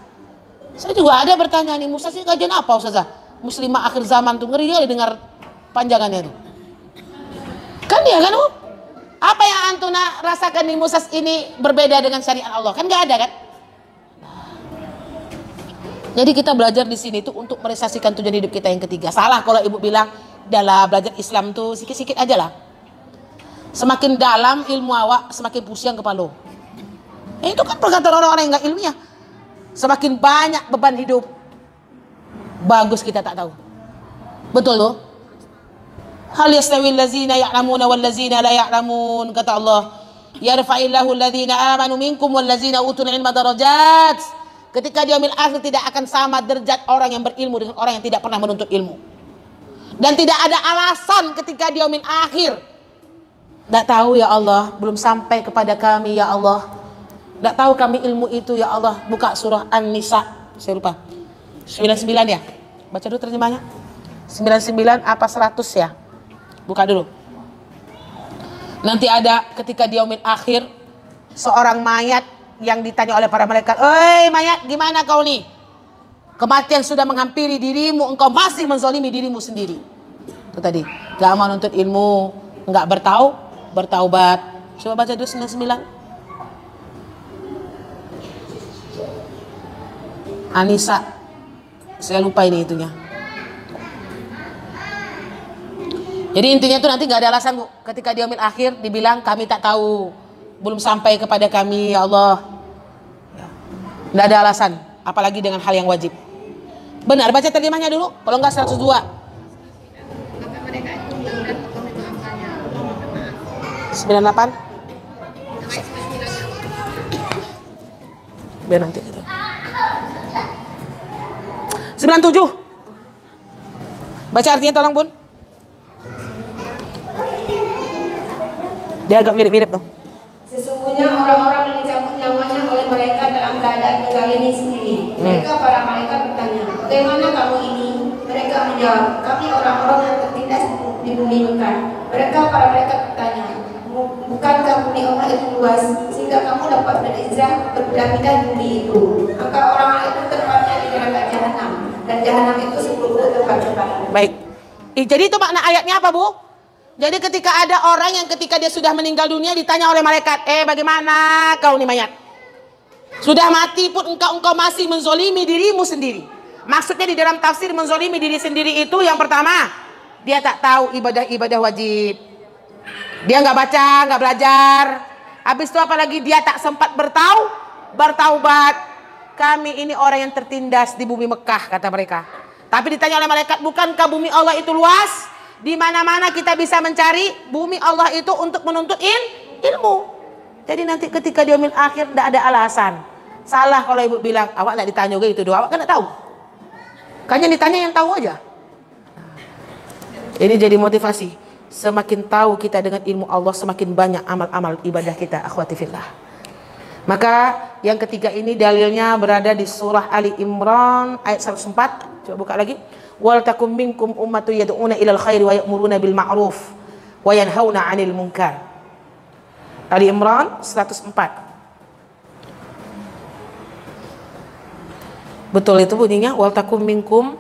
Saya juga ada bertanya nih, Musas ini kajian apa Ustazah? Muslimah akhir zaman tuh, ngeri kali dengar panjangannya tuh. Kan dia kan Bu? Apa yang Antuna rasakan di Musas ini berbeda dengan syariat Allah? Kan gak ada kan? Jadi kita belajar di sini tuh untuk merealisasikan tujuan hidup kita yang ketiga. Salah kalau ibu bilang, dalam belajar Islam tuh sikit-sikit aja lah. Semakin dalam ilmu awak, semakin pusing kepala. Itu kan perkataan orang-orang yang gak ilmiah. Semakin banyak beban hidup, bagus kita tak tahu. Betul loh. Hal yastawil ladzina ya'lamuna wal ladzina la ya'lamun, kata Allah. Yarfa'illahu alladzina amanu minkum wal ladzina utul ilma darajat. Ketika di yaumil akhir tidak akan sama derajat orang yang berilmu dengan orang yang tidak pernah menuntut ilmu. Dan tidak ada alasan ketika di yaumil akhir. Tak tahu ya Allah, belum sampai kepada kami ya Allah. Tak tahu kami ilmu itu ya Allah. Buka surah An-Nisa, saya lupa 99 ya. Baca dulu terjemahnya. 99 apa 100 ya. Buka dulu. Nanti ada ketika di yaumil akhir, seorang mayat yang ditanya oleh para malaikat, "Oi mayat, gimana kau nih? Kematian sudah menghampiri dirimu, engkau masih menzalimi dirimu sendiri." Itu tadi, gak mau nuntut ilmu, gak bertaubat. Coba baca dulu 99. Anissa, saya lupa ini itunya. Jadi intinya tuh nanti gak ada alasan Bu. Ketika di yaumil akhir dibilang kami tak tahu, belum sampai kepada kami ya Allah. Tidak ada alasan, apalagi dengan hal yang wajib. Benar, baca terjemahnya dulu. Kalau enggak 102. Maka mereka itu melanggar komitmen angkanya. 98. Biar nanti gitu. 97. Baca artinya tolong Bun. Dia agak mirip-mirip tuh. Sesungguhnya orang-orang yang dicabut nyawanya oleh mereka dalam keadaan menzalimi sendiri. Mereka para malaikat bertanya, bagaimana kamu ini? Mereka menjawab, kami orang-orang yang tertindas di bumi Mekah. Mereka para malaikat bertanya, bukankah bumi Allah itu luas sehingga kamu dapat berizah berpindah-pindah di bumi itu? Maka orang-orang itu tempatnya di neraka jahanam, dan jahanam itu 10 tempat-tempat. Baik. Jadi itu makna ayatnya apa, Bu? Jadi ketika ada orang yang ketika dia sudah meninggal dunia ditanya oleh malaikat, bagaimana kau nih mayat? Sudah mati pun engkau masih menzolimi dirimu sendiri. Maksudnya di dalam tafsir menzolimi diri sendiri itu yang pertama, dia tak tahu ibadah-ibadah wajib. Dia nggak baca, nggak belajar. Habis itu apalagi dia tak sempat bertaubat. Kami ini orang yang tertindas di bumi Mekah, kata mereka. Tapi ditanya oleh malaikat, bukankah bumi Allah itu luas? Di mana-mana kita bisa mencari bumi Allah itu untuk menuntut ilmu. Jadi nanti ketika di yaumil akhir tidak ada alasan. Salah kalau ibu bilang, awak tidak ditanya gitu doa, awak kan tidak tahu. Kan yang ditanya yang tahu aja. Ini jadi motivasi. Semakin tahu kita dengan ilmu Allah, semakin banyak amal-amal ibadah kita, akhwati fillah. Maka yang ketiga ini dalilnya berada di surah Ali Imran ayat 104. Coba buka lagi. Wal takum minkum ummatu yad'una ilal khairi wa ya'muruna bil ma'ruf wa yanhauna 'anil munkar. Ali Imran 104. Betul itu bunyinya, wal takum minkum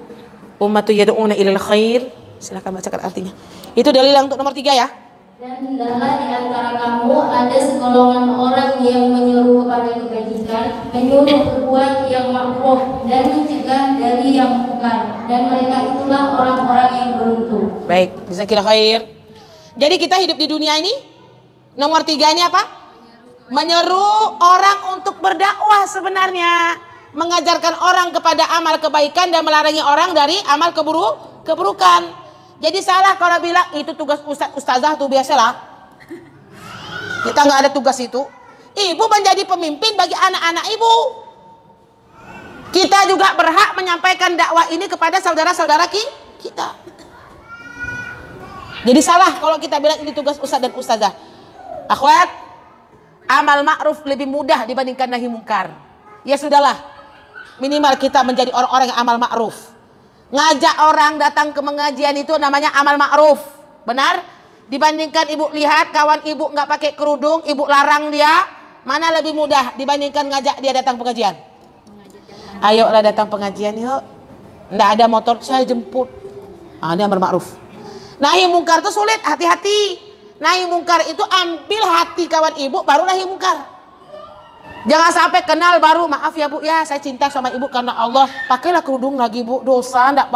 ummatu yad'una ilal khair. Silakan bacakan artinya. Itu dalil untuk nomor 3 ya. Dan hendaklah di antara kamu ada segolongan orang yang menyuruh kepada kebajikan, menyuruh berbuat yang ma'ruf dan mencegah dari yang munkar, dan mereka itulah orang-orang yang beruntung. Baik, jazakillah khair. Jadi kita hidup di dunia ini, nomor 3 ini apa? Menyeru orang untuk berdakwah sebenarnya, mengajarkan orang kepada amal kebaikan dan melarang orang dari amal keburukan. Jadi salah kalau bilang itu tugas ustazah tuh, biasalah. Kita nggak ada tugas itu. Ibu menjadi pemimpin bagi anak-anak ibu. Kita juga berhak menyampaikan dakwah ini kepada saudara-saudara kita. Jadi salah kalau kita bilang ini tugas ustaz dan ustazah. Akhwat, amal ma'ruf lebih mudah dibandingkan nahi mungkar. Ya sudahlah, minimal kita menjadi orang-orang yang amal ma'ruf. Ngajak orang datang ke pengajian itu namanya amal ma'ruf. Benar? Dibandingkan ibu lihat kawan ibu nggak pakai kerudung, ibu larang dia, mana lebih mudah dibandingkan ngajak dia datang pengajian? Ayolah datang pengajian yuk. Nggak ada motor, saya jemput. Ini amal ma'ruf. Nahi mungkar itu sulit, hati-hati. Nahi mungkar itu ambil hati kawan ibu, baru nahi mungkar. Jangan sampai kenal baru, maaf ya bu ya, saya cinta sama ibu karena Allah. Pakailah kerudung lagi bu, dosa. Enggak.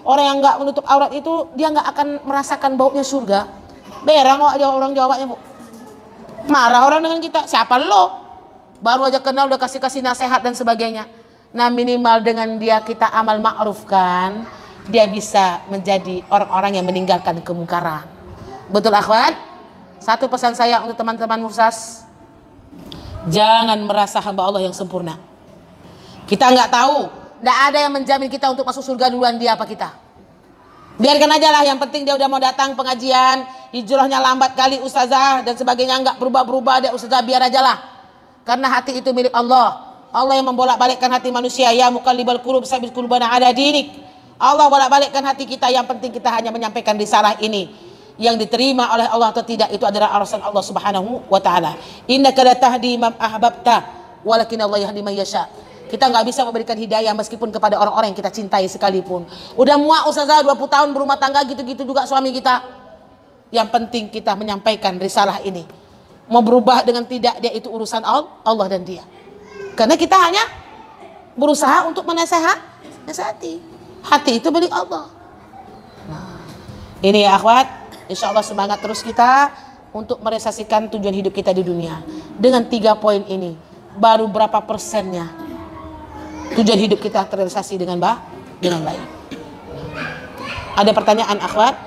Orang yang enggak menutup aurat itu dia enggak akan merasakan baunya surga. Berang kok orang jawabnya bu. Marah orang dengan kita, siapa lo? Baru aja kenal udah kasih nasihat dan sebagainya. Nah minimal dengan dia kita amal ma'ruf kan, dia bisa menjadi orang-orang yang meninggalkan kemungkaran. Betul akhwat? Satu pesan saya untuk teman-teman Mursas. Jangan merasa hamba Allah yang sempurna. Kita nggak tahu, nggak ada yang menjamin kita untuk masuk surga duluan dia apa kita. Biarkan aja lah, yang penting dia udah mau datang pengajian, hijrahnya lambat kali ustazah dan sebagainya, nggak berubah dia ustazah, biar aja lah. Karena hati itu milik Allah. Allah yang membolak-balikkan hati manusia. Ya muqallibal qulub sabit qulubana ala dinik. Allah bolak-balikkan hati kita, yang penting kita hanya menyampaikan risalah ini. Yang diterima oleh Allah atau tidak itu adalah urusan Allah Subhanahu wa taala. Innaka la tahdi man ahbabta walakin Allah yahdi man yasha. Kita nggak bisa memberikan hidayah meskipun kepada orang-orang yang kita cintai sekalipun. Udah muak ustazah 20 tahun berumah tangga gitu-gitu juga suami kita. Yang penting kita menyampaikan risalah ini. Mau berubah dengan tidak, dia itu urusan Allah dan dia. Karena kita hanya berusaha untuk menasihati. Hati itu milik Allah. Nah, ini ya akhwat. Insya Allah semangat terus kita untuk merealisasikan tujuan hidup kita di dunia. Dengan 3 poin ini, baru berapa persennya tujuan hidup kita terrealisasi dengan baik. Ada pertanyaan, akhwat?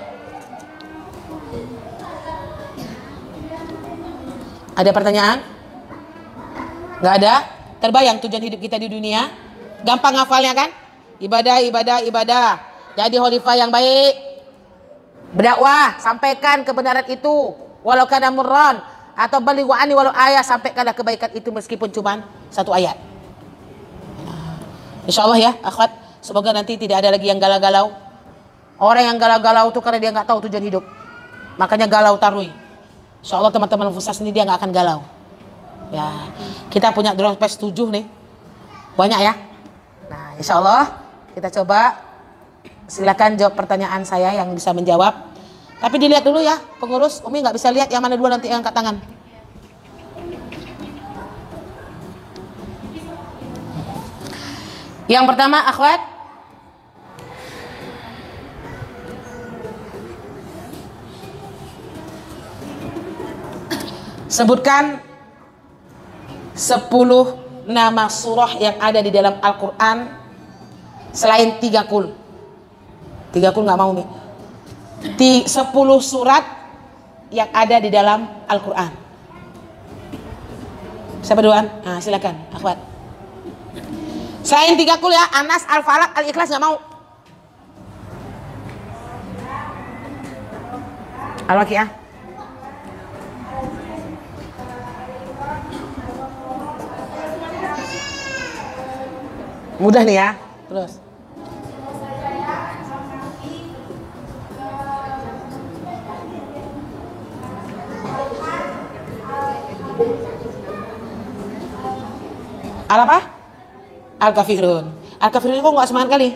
Ada pertanyaan? Nggak ada? Terbayang tujuan hidup kita di dunia? Gampang ngafalnya kan? Ibadah. Jadi khalifah yang baik. Berdakwah, sampaikan kebenaran itu. Walau kana murran, atau balighu anni walau ayat, sampaikanlah kebaikan itu meskipun cuma 1 ayat. Insyaallah ya, akhwat, semoga nanti tidak ada lagi yang galau-galau. Orang yang galau-galau itu karena dia nggak tahu tujuan hidup, makanya galau tarui. Insyaallah teman-teman Fusas ini dia nggak akan galau. Ya, kita punya drone pes 7 nih, banyak ya. Nah, insyaallah kita coba, silakan jawab pertanyaan saya yang bisa menjawab. Tapi dilihat dulu ya, pengurus. Umi nggak bisa lihat yang mana dulu, nanti yang angkat tangan. Yang pertama, akhwat. Sebutkan 10 nama surah yang ada di dalam Al-Quran selain 3 kul. 3 kul nggak mau nih. 10 surat yang ada di dalam Al-Quran. Siapa duluan? Nah, silakan, akhwat. Selain 3 kul ya, Anas, Al-Falaq, Al-Ikhlas nggak mau. Al-Waqiah. Mudah nih ya. Terus. Apa? Al-Kafirun. Al-Kafirun kok nggak semangat kali?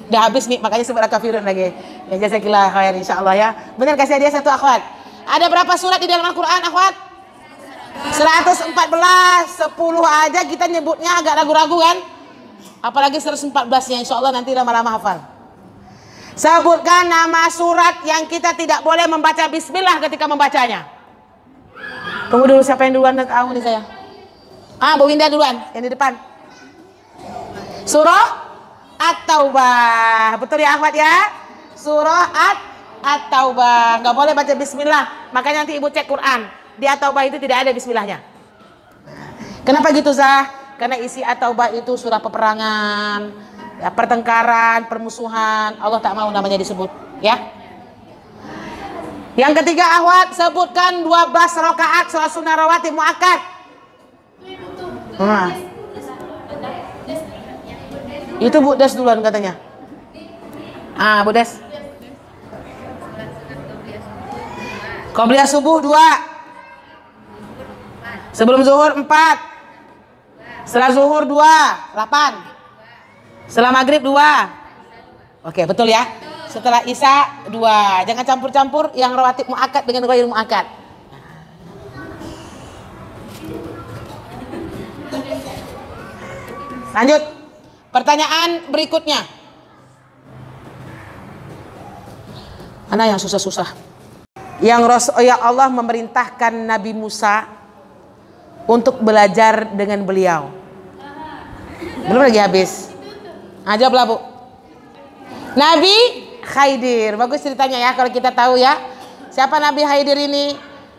Udah habis nih, makanya sebut Al-Kafirun lagi. Ya jazakillah khair insyaallah ya. Benar, kasih hadiah 1 akhwat. Ada berapa surat di dalam Al-Quran akhwat? 114. 10 aja kita nyebutnya agak ragu-ragu kan? Apalagi 114-nya, insyaallah nanti lama-lama hafal. Sebutkan nama surat yang kita tidak boleh membaca bismillah ketika membacanya. Tunggu dulu, siapa yang duluan tahu nih saya? Bu Winda duluan, yang di depan. Surah At-Taubah. Betul ya akhwat ya? Surah At-Taubah. Nggak boleh baca bismillah. Makanya nanti ibu cek Quran. Di At-Taubah itu tidak ada bismillahnya. Kenapa gitu Zah? Karena isi At-Taubah itu surah peperangan, ya, pertengkaran, permusuhan. Allah tak mau namanya disebut, ya. Yang ketiga akhwat, sebutkan 12 rakaat sholat sunnah rawatib muakkad. Itu Bu Des duluan katanya. Bu Des. Qobliyah subuh 2. Sebelum zuhur 4. Setelah zuhur 2, 8. Setelah maghrib 2. Oke, betul ya. Setelah isya 2. Jangan campur-campur yang rawatib muakkad dengan ghair muakkad. Lanjut. Pertanyaan berikutnya. Mana yang susah-susah? Yang Allah memerintahkan Nabi Musa untuk belajar dengan beliau. Belum lagi habis. Jawablah Bu. Nabi Khidir. Bagus ceritanya ya kalau kita tahu ya. Siapa Nabi Khidir ini?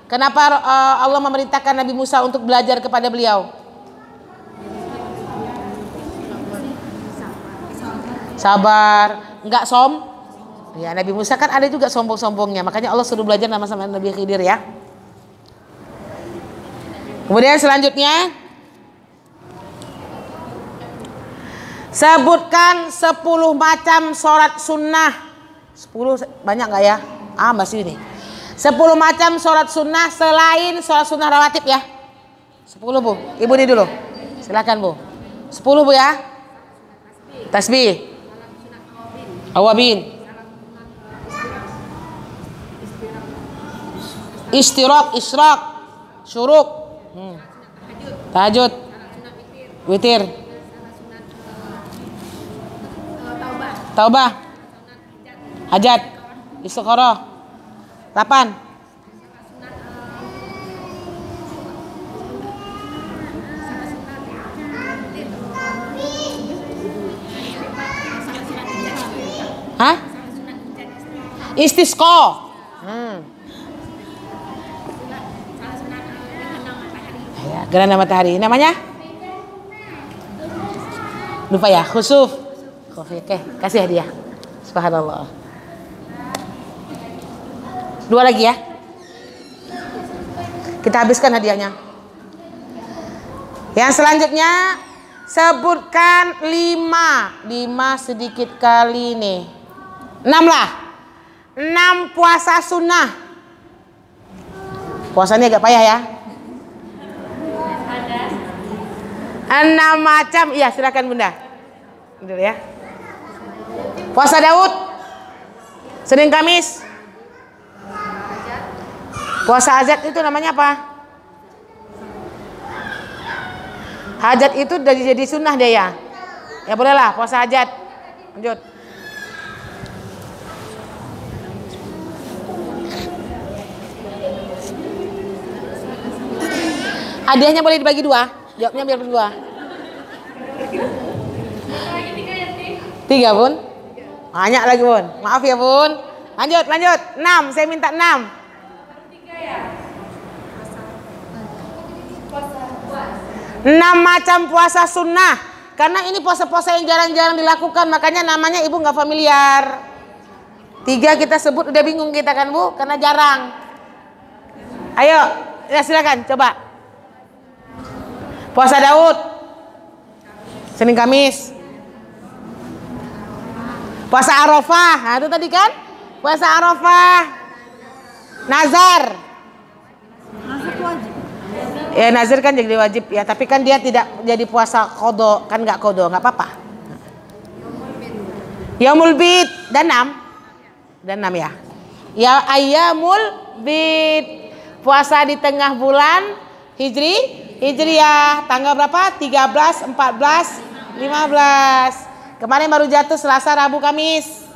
Kenapa Allah memerintahkan Nabi Musa untuk belajar kepada beliau? Sabar, enggak ya, Nabi Musa kan ada juga sombong-sombongnya, makanya Allah suruh belajar sama Nabi Khidir ya. Kemudian selanjutnya, sebutkan 10 macam sholat sunnah. 10 banyak nggak ya? Masih ini 10 macam sholat sunnah selain sholat sunnah rawatib ya. 10 Bu, ibu ini dulu, silakan Bu. 10 Bu ya. Tasbih, awabin, istiraq, isyraq, syuruk, tahajud, witir, taubah, hajat, istikharah, 8, Hah? Istisqa. Ya, gerhana matahari. Namanya? Lupa ya, khusuf. Oke, kasih hadiah. Subhanallah. 2 lagi ya. Kita habiskan hadiahnya. Yang selanjutnya sebutkan 5 sedikit kali nih. 6 lah. 6 puasa sunnah. Puasanya agak payah ya. 6 macam. Iya, silakan Bunda. Dulu ya. Puasa Daud. Senin Kamis. Puasa hajat itu namanya apa? Hajat itu jadi sunnah deh ya. Ya bolehlah puasa hajat. Lanjut. Hadiahnya boleh dibagi 2. Jawabnya biar berdua. 3 Bun. Banyak lagi Bun. Maaf ya Bun. Lanjut. 6. Saya minta 6. 6 macam puasa sunnah. Karena ini puasa-puasa yang jarang-jarang dilakukan, makanya namanya ibu nggak familiar. 3 kita sebut udah bingung kita kan Bu, karena jarang. Ayo, ya silakan coba. Puasa Daud, Senin Kamis. Puasa Arafah, nah itu tadi kan? Puasa Arafah. Nazar. Ya nazar kan jadi wajib ya, tapi kan dia tidak jadi puasa qadha, kan nggak qadha, nggak apa-apa. Yaumul Bid dan 6 ya. Ya ayyamul bid, puasa di tengah bulan Hijriyah, tanggal berapa? 13, 14, 15. Kemarin baru jatuh Selasa, Rabu, Kamis.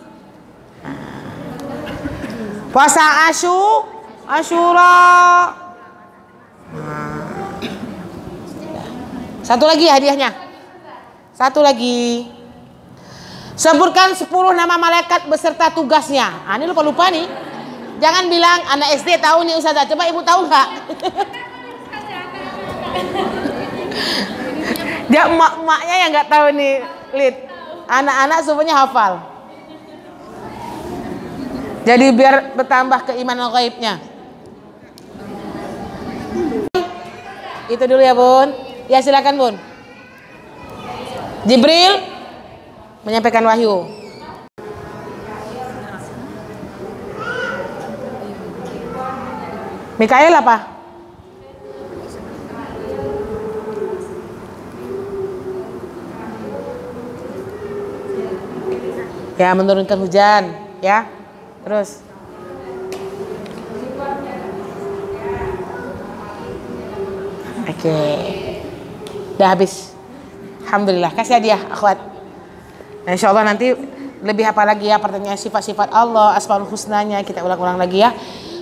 Puasa Asyura. Satu lagi hadiahnya. Satu lagi. Sebutkan 10 nama malaikat beserta tugasnya. Ini lupa-lupa nih. Jangan bilang anak SD tahu nih Ustazah. Coba ibu tahu nggak? Dia emak-emaknya yang nggak tahu nih, Lid. Anak-anak semuanya hafal. Jadi biar bertambah keimanan gaibnya. Itu dulu ya Bun. Ya silakan Bun. Jibril menyampaikan wahyu. Mikael apa? Ya menurunkan hujan ya. Terus oke. Udah habis. Alhamdulillah. Kasih hadiah akhwat. Nah, insya Allah nanti lebih apa lagi ya pertanyaan sifat-sifat Allah, asmaul husnanya kita ulang-ulang lagi ya.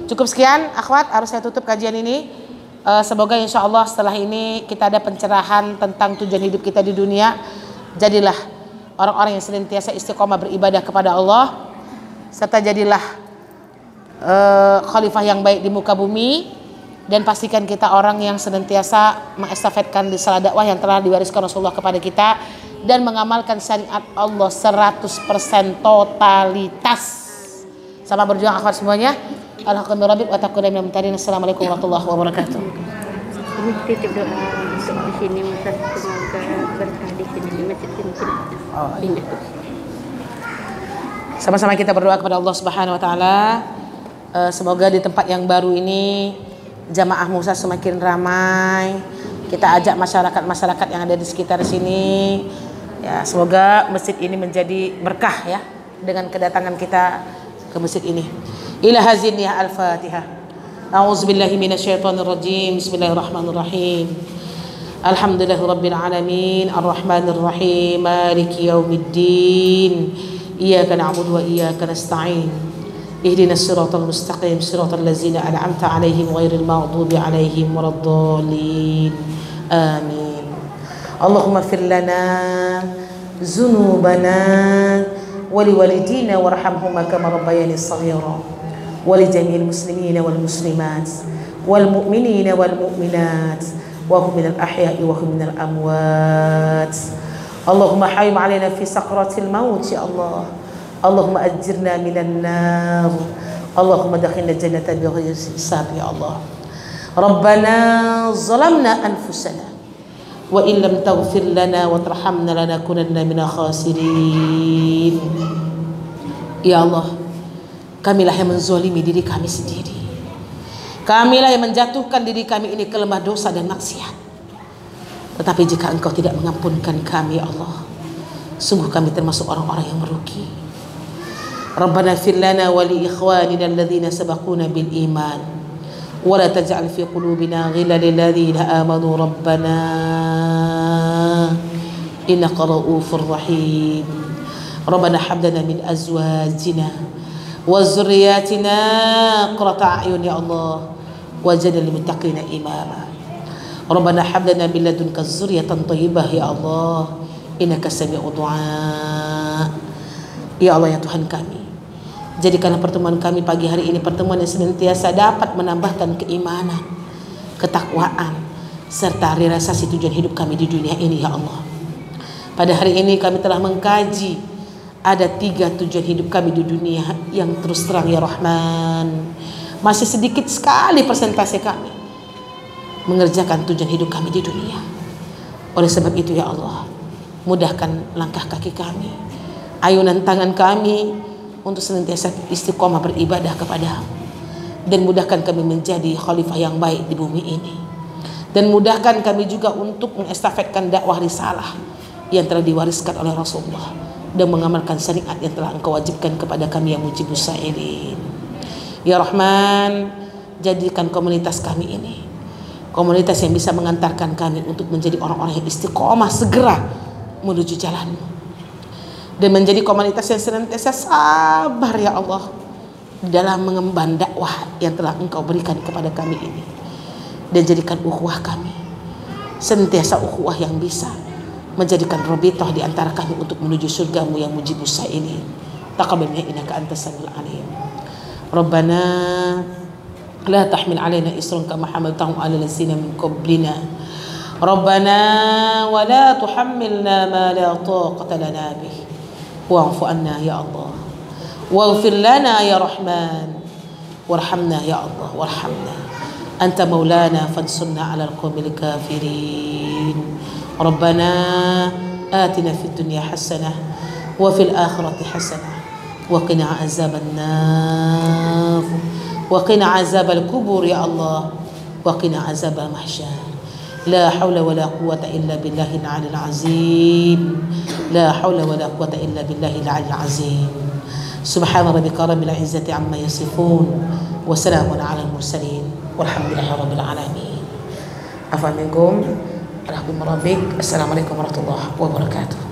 Cukup sekian akhwat, harus saya tutup kajian ini. Semoga insya Allah setelah ini kita ada pencerahan tentang tujuan hidup kita di dunia. Jadilah orang-orang yang senantiasa istiqomah beribadah kepada Allah, serta jadilah khalifah yang baik di muka bumi. Dan pastikan kita orang yang senantiasa mengestafetkan risalah dakwah yang telah diwariskan Rasulullah kepada kita dan mengamalkan syariat Allah 100% totalitas. Sama berjuang akhwat semuanya. Alhamdulillah wa taqabbal minal muttaqin. Assalamualaikum warahmatullahi wabarakatuh. Ini titip doa untuk di sini Ustaz, semoga berkah di sini di masjid ini. Sama-sama kita berdoa kepada Allah Subhanahu wa taala. Semoga di tempat yang baru ini jamaah Musa semakin ramai. Kita ajak masyarakat yang ada di sekitar sini. Ya, semoga masjid ini menjadi berkah ya dengan kedatangan kita ke masjid ini. Ila hazin ya al-Fatihah. A'udzubillahi minasyaitonirrajim. Bismillahirrahmanirrahim. Alhamdulillahirabbil alamin, arrahmanirrahim, maliki yaumiddin. Iyyaka na'budu wa iyyaka nasta'in. Ihdinas siratal mustaqim, siratal ladzina an'amta 'alaihim ghairil maghdubi 'alaihim waladdallin. Amin. Allahumma ighfir lana dzunubana ولوالدينا وارحمهما كما ربياني صغيرا ولجميع المسلمين والمسلمات والمؤمنين والمؤمنات وهم من الأحياء وهم من الأموات. اللهم حيم علينا في سقرات الموت يا الله. اللهم أجرنا من النار. اللهم دخلنا الجنة بغير حساب يا الله. ربنا ظلمنا أنفسنا وإن لم تغفر لنا وترحمنا لنكونن من الخاسرين. Ya Allah, kamilah yang menzolimi diri kami sendiri. Kamilah yang menjatuhkan diri kami ini ke lembah dosa dan maksiat. Tetapi jika Engkau tidak mengampunkan kami, ya Allah, sungguh kami termasuk orang-orang yang merugi. Rabbana fir lana wa li ikhwanina alladhina sabaquna bil iman wa la taj'al fi qulubina ghillan lil ladzina amanu rabbana innaka ra'ufur rahim. Rabbana hab lana min azwajina wa dzurriyyatina qurrata a'yun ya Allah waj'alna lil muttaqina imama. Rabbana hab lana min ladunka dzurriyyatan thayyibah ya Allah innaka sami'ud du'a. Ya Allah, ya Tuhan kami, jadikanlah pertemuan kami pagi hari ini pertemuan yang senantiasa dapat menambahkan keimanan, ketakwaan, serta realisasi tujuan hidup kami di dunia ini ya Allah. Pada hari ini kami telah mengkaji ada 3 tujuan hidup kami di dunia yang terus terang ya Rahman masih sedikit sekali persentase kami mengerjakan tujuan hidup kami di dunia. Oleh sebab itu ya Allah, mudahkan langkah kaki kami, ayunan tangan kami untuk senantiasa istiqomah beribadah kepada-Mu, dan mudahkan kami menjadi khalifah yang baik di bumi ini, dan mudahkan kami juga untuk mengestafetkan dakwah risalah yang telah diwariskan oleh Rasulullah dan mengamalkan syariat yang telah Engkau wajibkan kepada kami yang mujibus sa'ilin. Ya Rahman, jadikan komunitas kami ini komunitas yang bisa mengantarkan kami untuk menjadi orang-orang yang istiqomah segera menuju jalan-Mu, dan menjadi komunitas yang senantiasa sabar ya Allah dalam mengemban dakwah yang telah Engkau berikan kepada kami ini, dan jadikan ukhuwah kami senantiasa ukhuwah yang bisa menjadikan rabithah di antara kami untuk menuju surga-Mu yang mujibus sa'ilin. Taqabbal minna innaka antas samiul alim. Rabbana la tahmil alaina isran kama hamaltahu ala alladziina min qablina. Rabbana wa la tuhammilna ma la taqata lana bih. Wa'fu anna ya Allah. Waghfir lana ya Rahman. Warhamna ya Allah, warhamna. Anta maulana fansurna 'alal qaumil kafirin. Rabbana atina fid dunya hasanah wa fil akhirati hasanah wa qina azaban nar wa qina azabal kubur ya Allah wa qina azabal mahsyar. La haula wa la quwwata illa billahil 'aliyyil 'azim. La haula wa la quwwata illa billahil 'aliyyil 'azim. Subhana rabbika rabbil 'izzati 'amma yasifun wa salamun 'alal mursalin walhamdulillahi rabbil 'alamin. Afa minkum. Assalamualaikum warahmatullahi wabarakatuh.